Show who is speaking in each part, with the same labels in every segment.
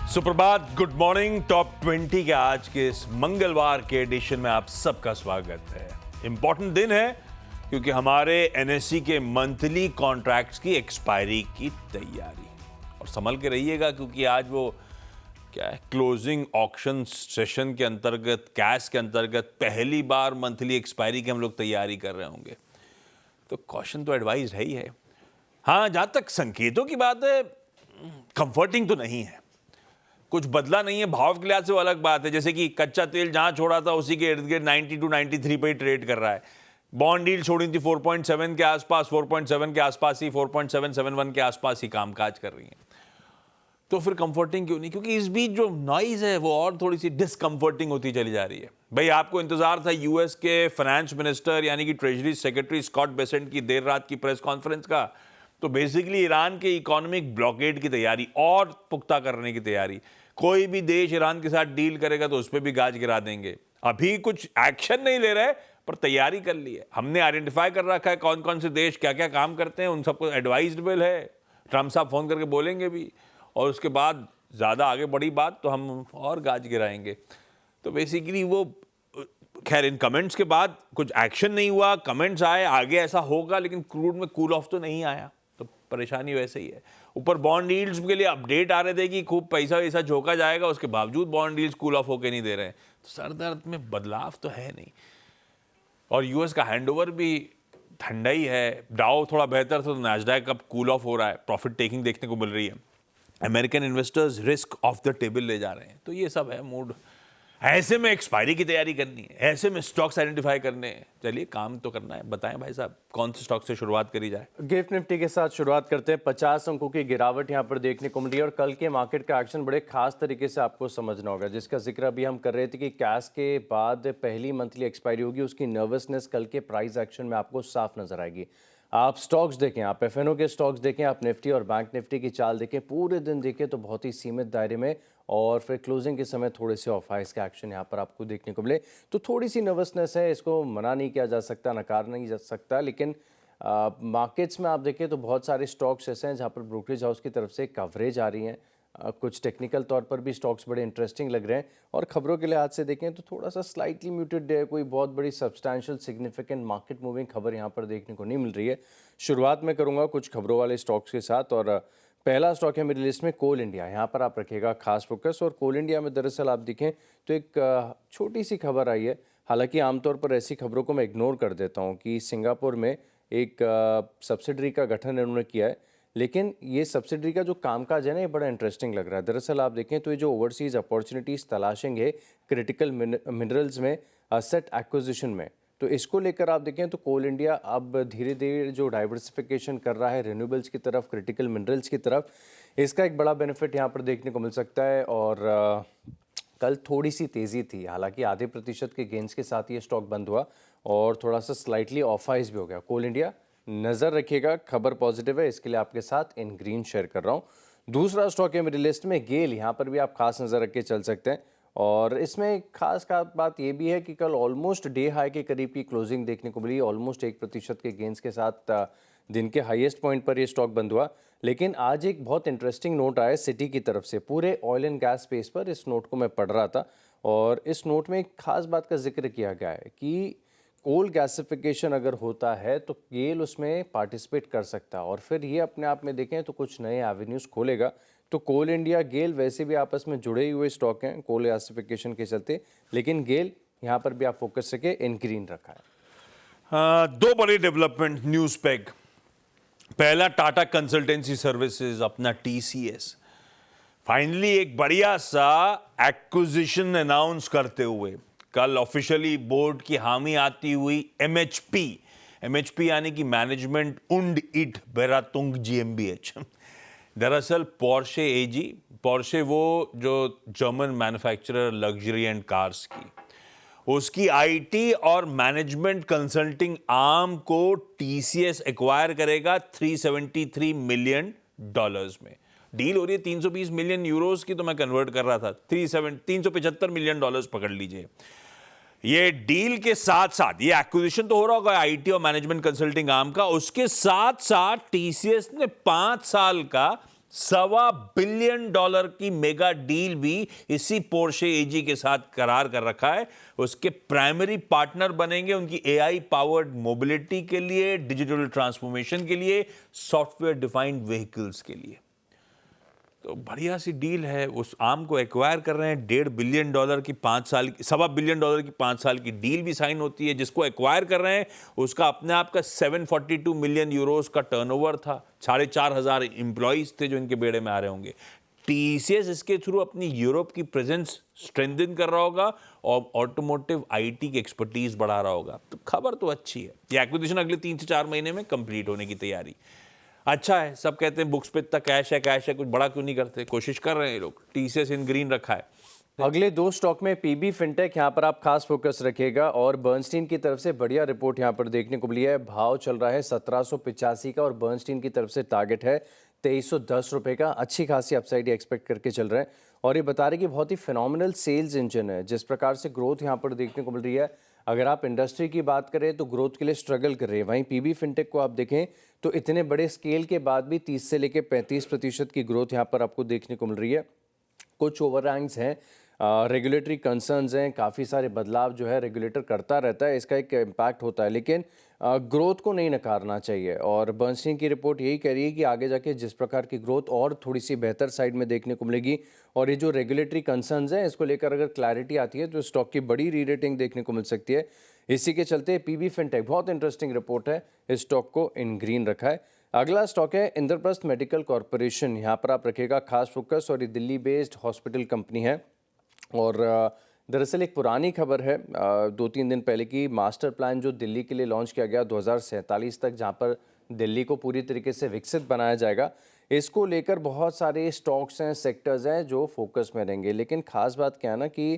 Speaker 1: सुप्रभात, good morning. Top 20 के आज के इस मंगलवार के एडिशन में आप सबका स्वागत है। इंपॉर्टेंट दिन है क्योंकि हमारे एनएसई के मंथली कॉन्ट्रैक्ट्स की एक्सपायरी की तैयारी। और संभल के रहिएगा क्योंकि आज वो क्या है, क्लोजिंग ऑक्शन सेशन के अंतर्गत, कैश के अंतर्गत पहली बार मंथली एक्सपायरी की हम लोग तैयारी कर रहे होंगे। तो कॉशन तो एडवाइज है ही है। हाँ, जहां तक संकेतों की बात है, कंफर्टिंग तो नहीं है, कुछ बदला नहीं है। भाव के लिहाज से वो अलग बात है, जैसे कि कच्चा तेल जहां छोड़ा था उसी के इर्द गिर्द 92 93 पे ही ट्रेड कर रहा है। बॉन्ड डील छोड़ी थी 4.7 के आसपास, 4.7 के आसपास ही, 4.771 के आसपास ही कामकाज कर रही है। तो फिर कंफर्टिंग क्यों नहीं? क्योंकि इस बीच जो नॉइज है वो और थोड़ी सी डिसकंफर्टिंग होती चली जा रही है। भाई, आपको इंतजार था यूएस के फाइनेंस मिनिस्टर यानी कि ट्रेजरी सेक्रेटरी स्कॉट बेसेंट की देर रात की प्रेस कॉन्फ्रेंस का। तो बेसिकली ईरान के इकोनॉमिक ब्लॉकेड की तैयारी और पुख्ता करने की तैयारी। कोई भी देश ईरान के साथ डील करेगा तो उस पर भी गाज गिरा देंगे। अभी कुछ एक्शन नहीं ले रहे पर तैयारी कर ली है। हमने आइडेंटिफाई कर रखा है कौन कौन से देश क्या क्या काम करते हैं, उन सबको एडवाइज्ड है। ट्रम्प साहब फोन करके बोलेंगे भी, और उसके बाद ज़्यादा आगे बढ़ी बात तो हम और गाज गिराएंगे। तो बेसिकली वो, खैर, इन कमेंट्स के बाद कुछ एक्शन नहीं हुआ। कमेंट्स आए, आगे ऐसा होगा, लेकिन क्रूड में कूल ऑफ तो नहीं आया, तो परेशानी वैसे ही है। ऊपर बॉन्ड यील्ड्स के लिए अपडेट आ रहे थे कि खूब पैसा वैसा झोंका जाएगा, उसके बावजूद बॉन्ड यील्ड्स कूल ऑफ होके नहीं दे रहे हैं। तो सर दर्द में बदलाव तो है नहीं। और यूएस का हैंडओवर भी ठंडा ही है। डाउ थोड़ा बेहतर था तो नैस्डैक अब कूल ऑफ हो रहा है, प्रॉफिट टेकिंग देखने को मिल रही है। American investors risk of the table ले जा रहे हैं। तो ये सब है मूड। ऐसे में एक्सपायरी की तैयारी करनी है, ऐसे में स्टॉक्स आइडेंटिफाई करने हैं। चलिए, काम तो करना है। बताएं भाई साहब, कौन से स्टॉक से शुरुआत करी जाए?
Speaker 2: गिफ्ट निफ्टी के साथ शुरुआत करते हैं। 50 अंकों की गिरावट यहां पर देखने को मिली है और कल के मार्केट का एक्शन बड़े खास तरीके से आपको समझना होगा, जिसका जिक्र अभी हम कर रहे थे कि कैश के बाद पहली मंथली एक्सपायरी होगी, उसकी नर्वसनेस कल के प्राइस एक्शन में आपको साफ नजर आएगी। आप स्टॉक्स देखें, आप एफएनओ के स्टॉक्स देखें, आप निफ्टी और बैंक निफ्टी की चाल देखें, पूरे दिन देखें तो बहुत ही सीमित दायरे में, और फिर क्लोजिंग के समय थोड़े से ऑफ हाइस के एक्शन यहाँ पर आपको देखने को मिले। तो थोड़ी सी नर्वसनेस है, इसको मना नहीं किया जा सकता, नकार नहीं जा सकता। लेकिन मार्केट्स में आप देखें तो बहुत सारे स्टॉक्स ऐसे हैं जहाँ पर ब्रोकरेज हाउस की तरफ से कवरेज आ रही हैं। कुछ टेक्निकल तौर पर भी स्टॉक्स बड़े इंटरेस्टिंग लग रहे हैं, और खबरों के लिहाज से देखें तो थोड़ा सा स्लाइटली म्यूटेड है। कोई बहुत बड़ी सब्सटैंशियल सिग्निफिकेंट मार्केट मूविंग खबर यहाँ पर देखने को नहीं मिल रही है। शुरुआत में करूँगा कुछ खबरों वाले स्टॉक्स के साथ, और पहला स्टॉक है मेरी लिस्ट में कोल इंडिया। यहाँ पर आप रखिएगा खास फोकस। और कोल इंडिया में दरअसल आप देखें तो एक छोटी सी खबर आई है। हालांकि आमतौर पर ऐसी खबरों को मैं इग्नोर कर देता हूँ कि सिंगापुर में एक सब्सिडरी का गठन इन्होंने किया है, लेकिन ये सब्सिडरी का जो कामकाज है ना, ये बड़ा इंटरेस्टिंग लग रहा है। दरअसल आप देखें तो ये जो ओवरसीज अपॉर्चुनिटीज़ तलाशेंगे क्रिटिकल मिनरल्स में, असेट एक्विजिशन में, तो इसको लेकर आप देखें तो कोल इंडिया अब धीरे धीरे जो डाइवर्सिफिकेशन कर रहा है रिन्यूएबल्स की तरफ, क्रिटिकल मिनरल्स की तरफ, इसका एक बड़ा बेनिफिट यहाँ पर देखने को मिल सकता है। और कल थोड़ी सी तेज़ी थी, हालांकि आधे प्रतिशत के गेंस के साथ ये स्टॉक बंद हुआ और थोड़ा सा स्लाइटली ऑफ हाइस भी हो गया। कोल इंडिया नज़र रखिएगा, खबर पॉजिटिव है, इसके लिए आपके साथ इन ग्रीन शेयर कर रहा हूँ। दूसरा स्टॉक है मेरी लिस्ट में गेल। यहाँ पर भी आप खास नज़र रख के चल सकते हैं, और इसमें खास बात ये भी है कि कल ऑलमोस्ट डे हाई के करीब की क्लोजिंग देखने को मिली। ऑलमोस्ट 1% के गेंस के साथ दिन के हाईएस्ट पॉइंट पर ये स्टॉक बंद हुआ। लेकिन आज एक बहुत इंटरेस्टिंग नोट आया सिटी की तरफ से, पूरे ऑयल एंड गैस स्पेस पर। इस नोट को मैं पढ़ रहा था, और इस नोट में एक खास बात का जिक्र किया गया है कि कोल गैसिफिकेशन अगर होता है तो गेल उसमें पार्टिसिपेट कर सकता है, और फिर ये अपने आप में देखें तो कुछ नए एवेन्यूज़ खोलेगा। तो कोल इंडिया, गेल वैसे भी आपस में जुड़े हुए स्टॉक हैं कोल गैसिफिकेशन के चलते, लेकिन गेल यहाँ पर भी आप फोकस रखें, इन ग्रीन रखा है।
Speaker 1: दो बड़ी डेवलपमेंट न्यूज पैक। पहला, टाटा कंसल्टेंसी सर्विसेज, अपना टीसीएस, फाइनली एक बढ़िया सा एक्विजिशन अनाउंस करते हुए कल ऑफिशियली बोर्ड की हामी आती हुई एमएचपी यानी कि मैनेजमेंट उंड इट बेरातुंग जीएमबीएच। दरअसल पोर्शे एजी, पोर्शे वो जो German manufacturer luxury and cars की, उसकी आईटी और मैनेजमेंट कंसल्टिंग आर्म को टीसीएस एक्वायर करेगा $373 मिलियन में। डील हो रही है 320 मिलियन यूरोस की, तो मैं कन्वर्ट कर रहा था, $375 मिलियन पकड़ लीजिए। ये डील के साथ साथ, ये एक्विजिशन तो हो रहा होगा आईटी और मैनेजमेंट कंसल्टिंग आर्म का, उसके साथ साथ टीसीएस ने 5 साल का $1.25 बिलियन की मेगा डील भी इसी पोर्शे एजी के साथ करार कर रखा है। उसके प्राइमरी पार्टनर बनेंगे उनकी एआई पावर्ड मोबिलिटी के लिए, डिजिटल ट्रांसफॉर्मेशन के लिए, सॉफ्टवेयर डिफाइंड व्हीकल्स के लिए। तो बढ़िया सी डील है। उस आर्म को एक्वायर कर रहे हैं। $1.5 बिलियन की 5 साल की, $1.25 बिलियन की 5 साल की डील भी साइन होती है। जिसको एक्वायर कर रहे हैं उसका अपने आप का 742 मिलियन यूरोस का टर्नओवर था। 4,500 एम्प्लॉइज थे जो इनके बेड़े में आ रहे होंगे। टीसीएस इसके थ्रू अपनी यूरोप की प्रेजेंस स्ट्रेंथन कर रहा होगा और ऑटोमोटिव आईटी की एक्सपर्टीज बढ़ा रहा होगा। तो खबर तो अच्छी है। ये एक्विजिशन अगले 3 से 4 महीने में कंप्लीट होने की तैयारी। अच्छा है। सब कहते हैं बुक्स पे इतना कैश है कुछ बड़ा क्यों नहीं करते। कोशिश कर रहे हैं ये लोग। टीसीएस इन ग्रीन रखा है।
Speaker 2: अगले 2 स्टॉक में पीबी फिनटेक यहाँ पर आप खास फोकस रखिएगा और बर्नस्टीन की तरफ से बढ़िया रिपोर्ट यहाँ पर देखने को मिली है। भाव चल रहा है 1785 का और बर्नस्टीन की तरफ से टारगेट है 2310 रुपए का। अच्छी खासी अपसाइड एक्सपेक्ट करके चल रहे हैं और ये बता रहे कि बहुत ही फिनोमिनल सेल्स इंजन है। जिस प्रकार से ग्रोथ यहाँ पर देखने को मिल रही है, अगर आप इंडस्ट्री की बात करें तो ग्रोथ के लिए स्ट्रगल कर रही है। वहीं पीबी फिनटेक को आप देखें तो इतने बड़े स्केल के बाद भी 30 से लेकर 35% की ग्रोथ यहाँ पर आपको देखने को मिल रही है। कुछ ओवरहैंग्स हैं, रेगुलेटरी कंसर्न्स हैं, काफ़ी सारे बदलाव जो है रेगुलेटर करता रहता है, इसका एक इम्पैक्ट होता है, लेकिन ग्रोथ को नहीं नकारना चाहिए। और बर्नस्टीन की रिपोर्ट यही कह रही है कि आगे जाके जिस प्रकार की ग्रोथ और थोड़ी सी बेहतर साइड में देखने को मिलेगी और ये जो रेगुलेटरी कंसर्न्स हैं इसको लेकर अगर क्लैरिटी आती है तो स्टॉक की बड़ी री रेटिंग देखने को मिल सकती है। इसी के चलते पीबी फिनटेक बहुत इंटरेस्टिंग रिपोर्ट है, इस स्टॉक को इन ग्रीन रखा है। अगला स्टॉक है इंद्रप्रस्थ मेडिकल कॉरपोरेशन। यहाँ पर आप रखिएगा खास फोकस और ये दिल्ली बेस्ड हॉस्पिटल कंपनी है और दरअसल एक पुरानी खबर है 2-3 दिन पहले की। मास्टर प्लान जो दिल्ली के लिए लॉन्च किया गया 2047 तक, जहाँ पर दिल्ली को पूरी तरीके से विकसित बनाया जाएगा, इसको लेकर बहुत सारे स्टॉक्स हैं, सेक्टर्स हैं जो फोकस में रहेंगे। लेकिन खास बात क्या है ना कि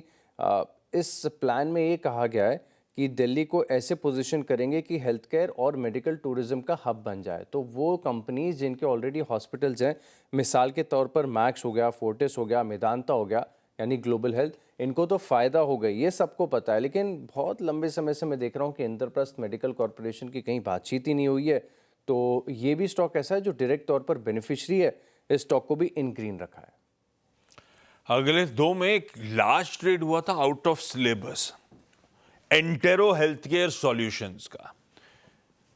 Speaker 2: इस प्लान में ये कहा गया है कि दिल्ली को ऐसे पोजीशन करेंगे कि हेल्थ केयर और मेडिकल टूरिज्म का हब बन जाए। तो वो कंपनीज जिनके ऑलरेडी हॉस्पिटल्स हैं, मिसाल के तौर पर मैक्स हो गया, फोर्टिस हो गया, मेदांता हो गया, यानी ग्लोबल हेल्थ, इनको तो फ़ायदा हो गई, ये सबको पता है। लेकिन बहुत लंबे समय से मैं देख रहा हूँ कि इंद्रप्रस्थ मेडिकल कॉरपोरेशन की कहीं बातचीत ही नहीं हुई है। तो ये भी स्टॉक ऐसा है जो डायरेक्ट तौर पर बेनिफिशियरी है, इस स्टॉक को भी इन ग्रीन रखा है।
Speaker 1: अगले 2 में एक लार्ज ट्रेड हुआ था out of syllabus, Entero health care solutions का।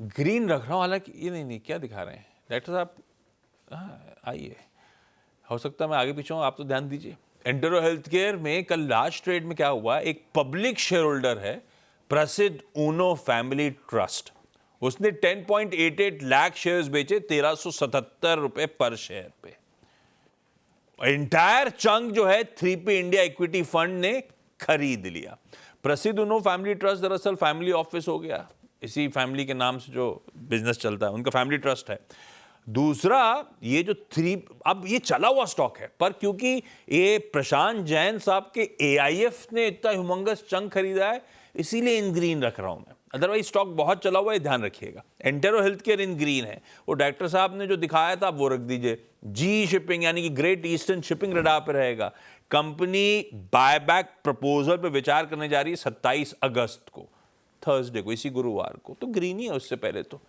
Speaker 1: ग्रीन रख रहा हूं, हालांकि ये नहीं क्या दिखा रहे हैं डॉक्टर साहब, आइए, हो सकता है मैं आगे पीछे हूं, आप तो ध्यान दीजिए। एंटेरो हेल्थ केयर में कल लास्ट ट्रेड में क्या हुआ, एक पब्लिक शेयर होल्डर है प्रसिद्ध ऊनो फैमिली ट्रस्ट, उसने 10.88 लाख शेयर्स बेचे 1377 रुपए पर शेयर पे। एंटायर चंक जो है 3P इंडिया इक्विटी फंड ने खरीद लिया। प्रसिद्ध ऊनो फैमिली ट्रस्ट दरअसल फैमिली ऑफिस हो गया, इसी फैमिली के नाम से जो बिजनेस चलता है उनका फैमिली ट्रस्ट है। दूसरा ये जो अब ये चला हुआ स्टॉक है, पर क्योंकि ये प्रशांत जैन साहब के एआईएफ ने इतना ह्यूमंगस चंक खरीदा है, इसीलिए इन ग्रीन रख रहा हूं मैं। अदरवाइज स्टॉक बहुत चला हुआ है, ध्यान रखिएगा। Entero health care in green है। वो डायरेक्टर साहब ने जो दिखाया था वो रख दीजिए। जी शिपिंग यानी कि ग्रेट ईस्टर्न शिपिंग रडार पे रहेगा। कंपनी बायबैक प्रपोजल पे विचार करने जा रही है 27 अगस्त को, थर्सडे को, इसी गुरुवार को। तो ग्रीन ही है उससे पहले तो।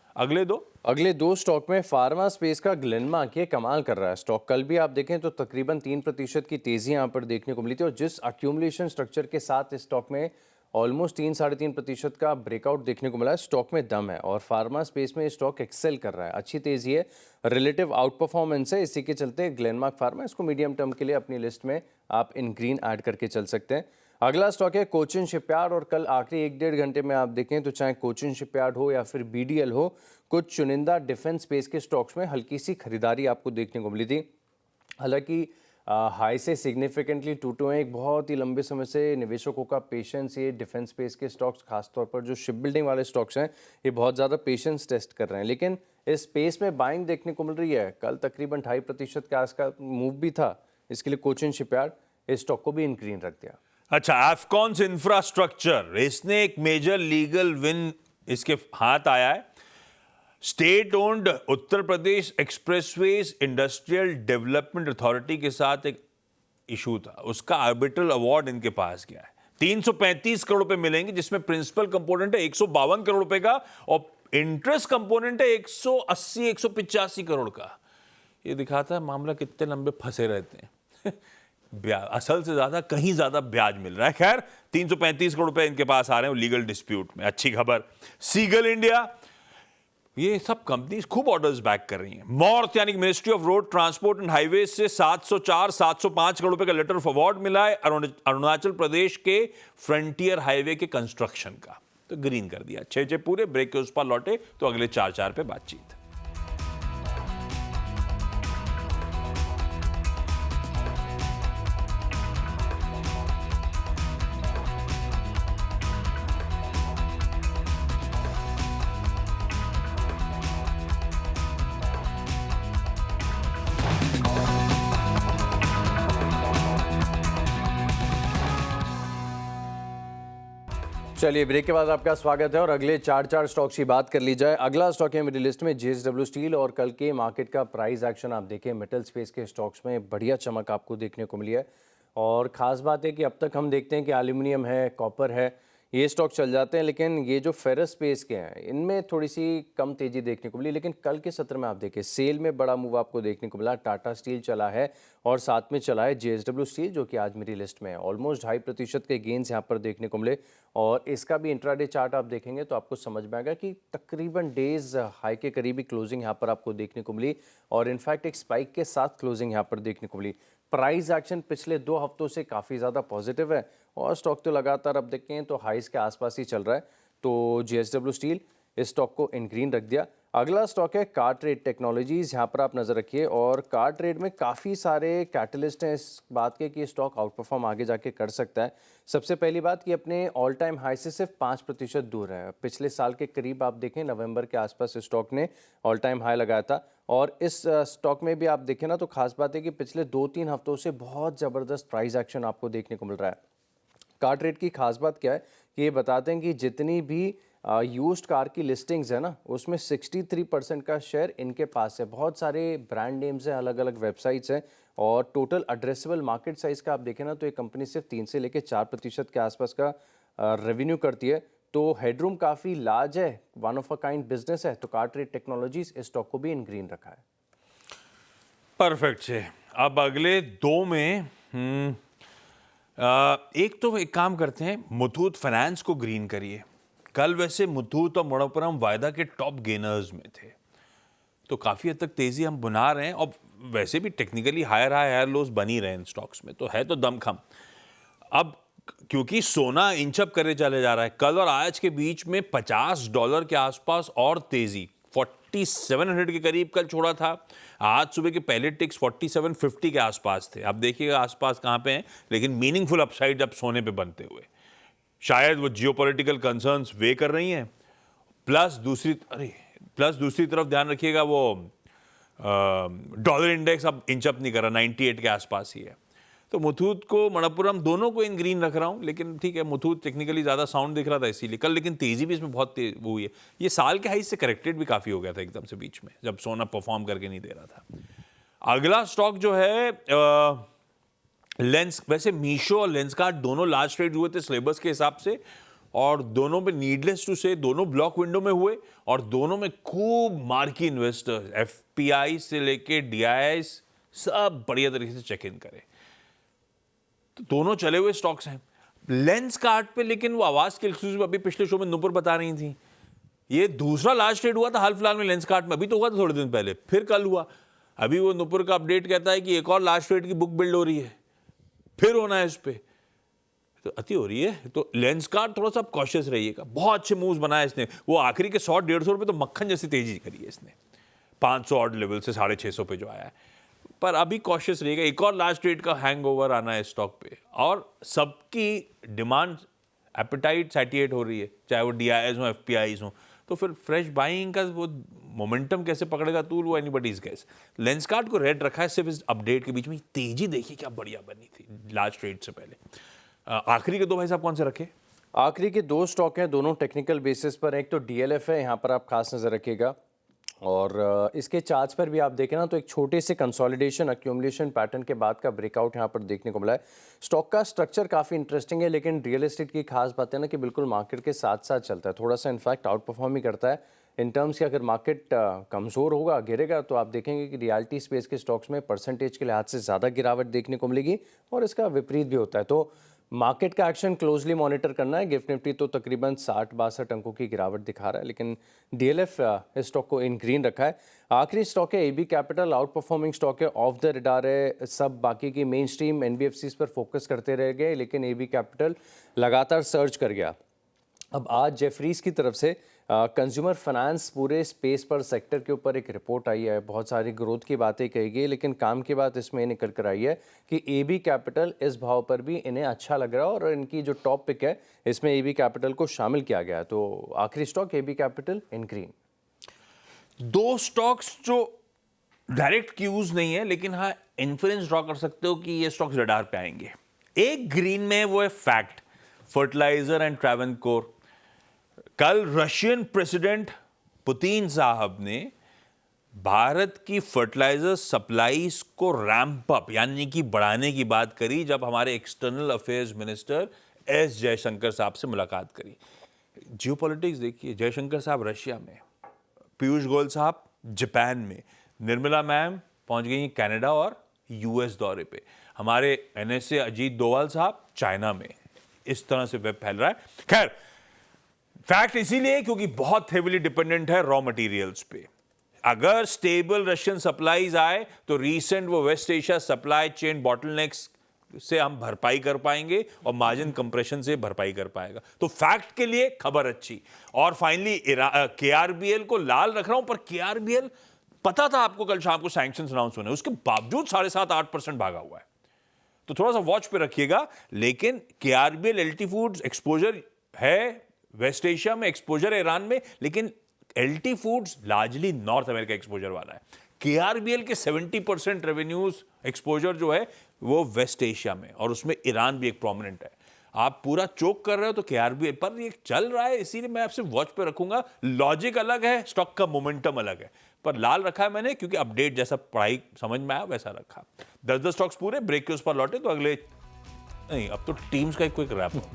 Speaker 1: अगले दो स्टॉक में फार्मा स्पेस का ग्लेनमार्क ये कमाल कर रहा है स्टॉक। कल भी आप देखें तो तकरीबन 3% की तेजी यहाँ पर देखने को मिली थी और जिस अक्यूमुलेशन स्ट्रक्चर के साथ इस स्टॉक में ऑलमोस्ट 3-3.5% का ब्रेकआउट देखने को मिला है, स्टॉक में दम है और फार्मा स्पेस में स्टॉक एक्सेल कर रहा है, अच्छी तेजी है, रिलेटिव आउट परफॉर्मेंस है। इसी के चलते ग्लेनमार्क फार्मा, इसको मीडियम टर्म के लिए अपनी लिस्ट में आप इन ग्रीन ऐड करके चल सकते हैं। अगला स्टॉक है कोचिन शिपयार्ड और कल आखिरी 1-1.5 घंटे में आप देखें तो चाहे कोचिन शिपयार्ड हो या फिर बीडीएल हो, कुछ चुनिंदा डिफेंस स्पेस के स्टॉक्स में हल्की सी खरीदारी आपको देखने को मिली थी। हालांकि हाई से सिग्निफिकेंटली टूटे हैं। एक बहुत ही लंबे समय से निवेशकों का पेशेंस ये डिफेंस स्पेस के स्टॉक्स, खासतौर पर जो शिप बिल्डिंग वाले स्टॉक्स हैं, ये बहुत ज़्यादा पेशेंस टेस्ट कर रहे हैं। लेकिन इस स्पेस में बाइंग देखने को मिल रही है। कल तकरीबन 2.5% के आसपास मूव भी था, इसके लिए कोचिन शिपयार्ड इस स्टॉक को भी इन ग्रीन रख दिया। अच्छा, एफकॉन्स इंफ्रास्ट्रक्चर, इसने एक मेजर लीगल विन इसके हाथ आया है। State owned Uttar Pradesh expressways industrial development authority के साथ एक इशू था, उसका आर्बिट्रल अवार्ड इनके पास गया है। 335 करोड़ रुपए मिलेंगे, जिसमें प्रिंसिपल कंपोनेंट है 152 करोड़ रुपए का और इंटरेस्ट कंपोनेंट है 180-185 करोड़ का। ये दिखाता है मामला कितने लंबे फंसे रहते हैं असल से ज्यादा कहीं ज्यादा ब्याज मिल रहा है। खैर 335 करोड़ रुपए इनके पास आ रहे हैं लीगल डिस्प्यूट में। अच्छी खबर, सीगल इंडिया, ये सब कंपनीज खूब ऑर्डर्स बैक कर रही हैं। मॉर्थ यानी कि ministry of road transport and highways से 705 करोड़ रुपए का लेटर ऑफ अवार्ड मिला है अरुणाचल प्रदेश के फ्रंटियर हाईवे के कंस्ट्रक्शन का, तो ग्रीन कर दिया। 6 पूरे, ब्रेक के उस पर लौटे तो अगले 4 पे बातचीत।
Speaker 2: चलिए ब्रेक के बाद आपका स्वागत है और अगले चार स्टॉक्स की बात कर ली जाए। अगला स्टॉक है मेरी लिस्ट में जेएसडब्ल्यू स्टील और कल के मार्केट का प्राइस एक्शन आप देखें, मेटल स्पेस के स्टॉक्स में बढ़िया चमक आपको देखने को मिली है। और ख़ास बात है कि अब तक हम देखते हैं कि एल्यूमिनियम है, कॉपर है, ये स्टॉक चल जाते हैं, लेकिन ये जो फेरस स्पेस के हैं इनमें थोड़ी सी कम तेज़ी देखने को मिली। लेकिन कल के सत्र में आप देखें सेल में बड़ा मूव आपको देखने को मिला। टाटा स्टील चला है और साथ में चला है जेएसडब्ल्यू स्टील, जो कि आज मेरी लिस्ट में है। ऑलमोस्ट 2.5% के गेन्स यहाँ पर देखने को मिले और इसका भी इंट्राडे चार्ट आप देखेंगे तो आपको समझ में आएगा कि तकरीबन डेज हाई के करीबी क्लोजिंग यहाँ पर आपको देखने को मिली और इनफैक्ट एक स्पाइक के साथ क्लोजिंग यहाँ पर देखने को मिली। प्राइस एक्शन पिछले 2 हफ्तों से काफ़ी ज़्यादा पॉजिटिव है और स्टॉक तो लगातार अब देखें तो हाइस के आसपास ही चल रहा है। तो जेएसडब्ल्यू स्टील इस स्टॉक को इन ग्रीन रख दिया। अगला स्टॉक है कार्ट्रेड टेक्नोलॉजीज़, यहाँ पर आप नज़र रखिए और कार्ट्रेड में काफ़ी सारे कैटलिस्ट हैं इस बात के कि स्टॉक आउट परफॉर्म आगे जाके कर सकता है। सबसे पहली बात कि अपने ऑल टाइम हाई से सिर्फ 5% दूर है। पिछले साल के करीब आप देखें नवंबर के आसपास स्टॉक ने ऑल टाइम हाई लगाया था और इस स्टॉक में भी आप देखें ना तो खास बात है कि पिछले 2-3 हफ्तों से बहुत ज़बरदस्त प्राइस एक्शन आपको देखने को मिल रहा है। कार्ट्रेड की खास बात क्या है कि ये बताते हैं कि जितनी भी यूज्ड कार की लिस्टिंग्स है ना उसमें 63% का शेयर इनके पास है। बहुत सारे ब्रांड नेम्स हैं, अलग अलग वेबसाइट्स हैं और टोटल एड्रेसेबल मार्केट साइज का आप देखें ना तो ये कंपनी सिर्फ 3 से लेकर 4% के आसपास का रेवेन्यू करती है। तो हेडरूम काफ़ी लार्ज है, one of a kind business है। तो कार्ट्रेड टेक्नोलॉजीज इस स्टॉक को भी इन ग्रीन रखा है।
Speaker 1: परफेक्ट है। अब अगले 2 में एक तो एक काम करते हैं, मुथूट फाइनेंस को ग्रीन करिए। कल वैसे मुथूट और मणप्पुरम वायदा के टॉप गेनर्स में थे, तो काफ़ी हद तक तेज़ी हम बना रहे हैं और वैसे भी technically higher high higher lows बन ही रहे हैं इन स्टॉक्स में, तो है तो दमखम। अब क्योंकि सोना इंचअप करे चले जा रहा है, कल और आज के बीच में $50 के आसपास और तेज़ी, 4700 के करीब कल छोड़ा था। आज सुबह के पहले टिक्स 4750 के आसपास थे। अब देखिएगा आसपास कहाँ पे हैं, लेकिन मीनिंगफुल अपसाइड अब सोने पे बनते हुए। शायद वो जियोपॉलिटिकल कंसर्न्स वे कर रही हैं, प्लस दूसरी तरफ ध्यान रखिएगा वो डॉलर इंडेक्स अब इंचअप नहीं कर रहा, 98 के आसपास ही है। तो मुथूट को मणप्पुरम दोनों को इन ग्रीन रख रहा हूं, लेकिन ठीक है मुथूट टेक्निकली ज़्यादा साउंड दिख रहा था इसीलिए कल, लेकिन तेज़ी भी इसमें बहुत तेज वो हुई है। ये साल के हाई से करेक्टेड भी काफ़ी हो गया था एकदम से बीच में, जब सोना परफॉर्म करके नहीं दे रहा था। अगला स्टॉक जो है लेंस, वैसे मीशो और लेंसकार्ट दोनों लार्ज ट्रेड हुए थे सिलेबस के हिसाब से और दोनों में नीडलेस टू से दोनों ब्लॉक विंडो में हुए और दोनों में खूब मार्की इन्वेस्टर्स, एफपीआई से लेके डीआईआई सब बढ़िया तरीके से चेक इन करे, तो दोनों चले हुए स्टॉक्स हैं। लेंसकार्ट पे लेकिन वो आवाज के एक्सक्लूसिव अभी पिछले शो में नुपुर बता रही थी, ये दूसरा लार्ज ट्रेड हुआ था हाल फिलहाल में लेंसकार्ट में, अभी तो हुआ था थोड़े दिन पहले, फिर कल हुआ। अभी वो नुपुर का अपडेट कहता है कि एक और लार्ज ट्रेड की बुक बिल्ड हो रही है, फिर होना है इस पे, तो अति हो रही है। तो लेंसकार्ट थोड़ा सा कॉशियस रहिएगा, बहुत अच्छे मूव्स बनाए इसने। वो आखिरी के 100-150 रुपए तो मक्खन जैसी तेजी करी है इसने, 500 ऑड लेवल से 650 पे जो आया है, पर अभी कॉशियस रहिएगा। एक और लार्ज ट्रेड का हैंगओवर आना है स्टॉक पे और सबकी डिमांड एपेटाइट सैटिएट हो रही है, चाहे वो डीआईआईज हो एफपीआईज हो, तो फिर फ्रेश बाइंग का वो मोमेंटम कैसे पकड़ेगा टूल, वो एनीबॉडीज गेस। लेंसकार्ट को रेड रखा है सिर्फ इस अपडेट के बीच में। तेजी देखिए क्या बढ़िया बनी थी लार्ज ट्रेड से पहले। आखिरी के 2 भाई साहब कौन से रखे?
Speaker 2: आखिरी के 2 स्टॉक हैं, दोनों टेक्निकल बेसिस पर। एक तो डीएलएफ है, यहाँ पर आप खास नज़र रखिएगा और इसके चार्ट्स पर भी आप देखें ना तो एक छोटे से कंसोलिडेशन एक्यूमुलेशन पैटर्न के बाद का ब्रेकआउट यहाँ पर देखने को मिला है। स्टॉक का स्ट्रक्चर काफ़ी इंटरेस्टिंग है, लेकिन रियल एस्टेट की खास बात है ना कि बिल्कुल मार्केट के साथ साथ चलता है, थोड़ा सा इनफैक्ट आउट परफॉर्म ही करता है। इन टर्म्स के अगर मार्केट कमज़ोर होगा, गिरेगा, तो आप देखेंगे कि रियलिटी स्पेस के स्टॉक्स में परसेंटेज के लिहाज से ज़्यादा गिरावट देखने को मिलेगी और इसका विपरीत भी होता है। तो मार्केट का एक्शन क्लोजली मॉनिटर करना है। गिफ्ट निफ्टी तो तकरीबन 60-62 अंकों की गिरावट दिखा रहा है, लेकिन डीएलएफ इस स्टॉक को इन ग्रीन रखा है। आखिरी स्टॉक है AB capital, outperforming stock है, ऑफ द रडार है। सब बाकी की मेन स्ट्रीम एनबीएफसीज पर फोकस करते रह गए, लेकिन एबी कैपिटल लगातार सर्च कर गया। अब आज जेफरीज की तरफ से कंज्यूमर फाइनेंस पूरे स्पेस पर सेक्टर के ऊपर एक रिपोर्ट आई है। बहुत सारी ग्रोथ की बातें कही गई, लेकिन काम की बात इसमें निकल कर आई है कि एबी कैपिटल इस भाव पर भी इन्हें अच्छा लग रहा है और इनकी जो टॉप पिक है इसमें एबी कैपिटल को शामिल किया गया है। तो आखिरी stock AB capital in green.
Speaker 1: दो स्टॉक्स जो डायरेक्ट क्यूज नहीं है, लेकिन हाँ इन्फ्लुएंस ड्रॉ कर सकते हो कि ये स्टॉक्स रडार पे आएंगे। एक ग्रीन में वो है फैक्ट, फर्टिलाइजर एंड ट्रैवनकोर। कल रशियन प्रेसिडेंट पुतिन साहब ने भारत की फर्टिलाइजर सप्लाईज को रैंप अप यानी कि बढ़ाने की बात करी, जब हमारे external affairs minister S Jaishankar साहब से मुलाकात करी। जियोपॉलिटिक्स देखिए, जयशंकर साहब रशिया में, पीयूष गोयल साहब जापान में, निर्मला मैम पहुंच गई कनाडा और यूएस दौरे पे, हमारे एनएसए अजीत डोवाल साहब चाइना में। इस तरह से वेब फैल रहा है। खैर, फैक्ट इसीलिए क्योंकि बहुत हेवीली डिपेंडेंट है रॉ मटेरियल्स पे। अगर स्टेबल रशियन सप्लाईज आए तो रीसेंट वो West Asia supply chain bottlenecks से हम भरपाई कर पाएंगे और मार्जिन कंप्रेशन से भरपाई कर पाएगा। तो फैक्ट के लिए खबर अच्छी। और फाइनली केआरबीएल को लाल रख रहा हूं, पर केआरबीएल पता था आपको कल शाम को सैंक्शंस अनाउंस होने, उसके बावजूद 7.5-8% भागा हुआ है। तो थोड़ा सा वॉच पे रखिएगा। लेकिन केआरबीएल एलटी फूड्स एक्सपोजर है वेस्ट एशिया में, एक्सपोजर है ईरान में, लेकिन LT foods largely north America exposure वाला है। केआरबीएल के 70% रेवेन्यूज एक्सपोजर जो है वो वेस्ट एशिया में, और उसमें ईरान भी एक प्रोमिनेंट है। आप पूरा चोक कर रहे हो तो केआरबीएल पर ये चल रहा है, इसीलिए मैं आपसे वॉच पे रखूंगा। लॉजिक अलग है, स्टॉक का मोमेंटम अलग है, पर लाल रखा है मैंने क्योंकि अपडेट जैसा पढ़ाई समझ में आया वैसा रखा। 10 स्टॉक्स पूरे ब्रेक के उस पर लौटे तो अगले नहीं, अब तो टीम्स का एक क्विक रैप हो।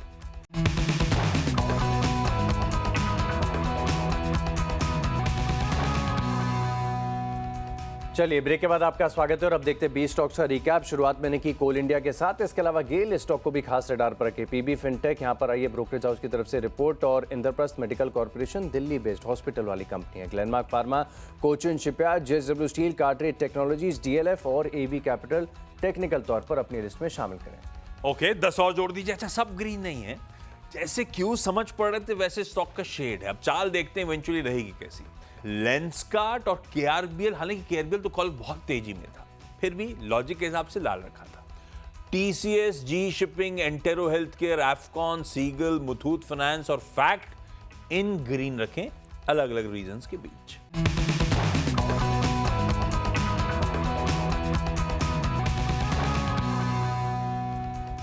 Speaker 2: चलिए, ब्रेक के बाद आपका स्वागत है और अब देखते हैं 20 स्टॉक्स का रिकैप। शुरुआत मैंने की कोल इंडिया के साथ, इसके अलावा गेल स्टॉक को भी खास रडार पर रखे। पीबी फिनटेक यहाँ पर आई है ब्रोकरेज हाउस की तरफ से रिपोर्ट, और Indraprastha medical corporation Delhi based hospital वाली कंपनी है। Glenmark pharma, Cochin shipyard, JSW steel, cartridge technologies, DLF और एबी कैपिटल टेक्निकल तौर पर अपनी लिस्ट में शामिल करें।
Speaker 1: ओके, 10 और जोड़ दीजिए। अच्छा, सब ग्रीन नहीं है, जैसे क्यों समझ पड़ रहे थे वैसे स्टॉक का शेड है। अब चाल देखते हैं इवेंचुअली रहेगी कैसी। लेंसकार्ट और केआरबीएल, हालांकि केआरबीएल तो कल बहुत तेजी में था, फिर भी लॉजिक के हिसाब से लाल रखा था। TCS, GE Shipping, Entero health Care, Afcons, Ceigall, Muthoot Finance और फैक्ट इन ग्रीन रखें, अलग अलग रीजंस के बीच।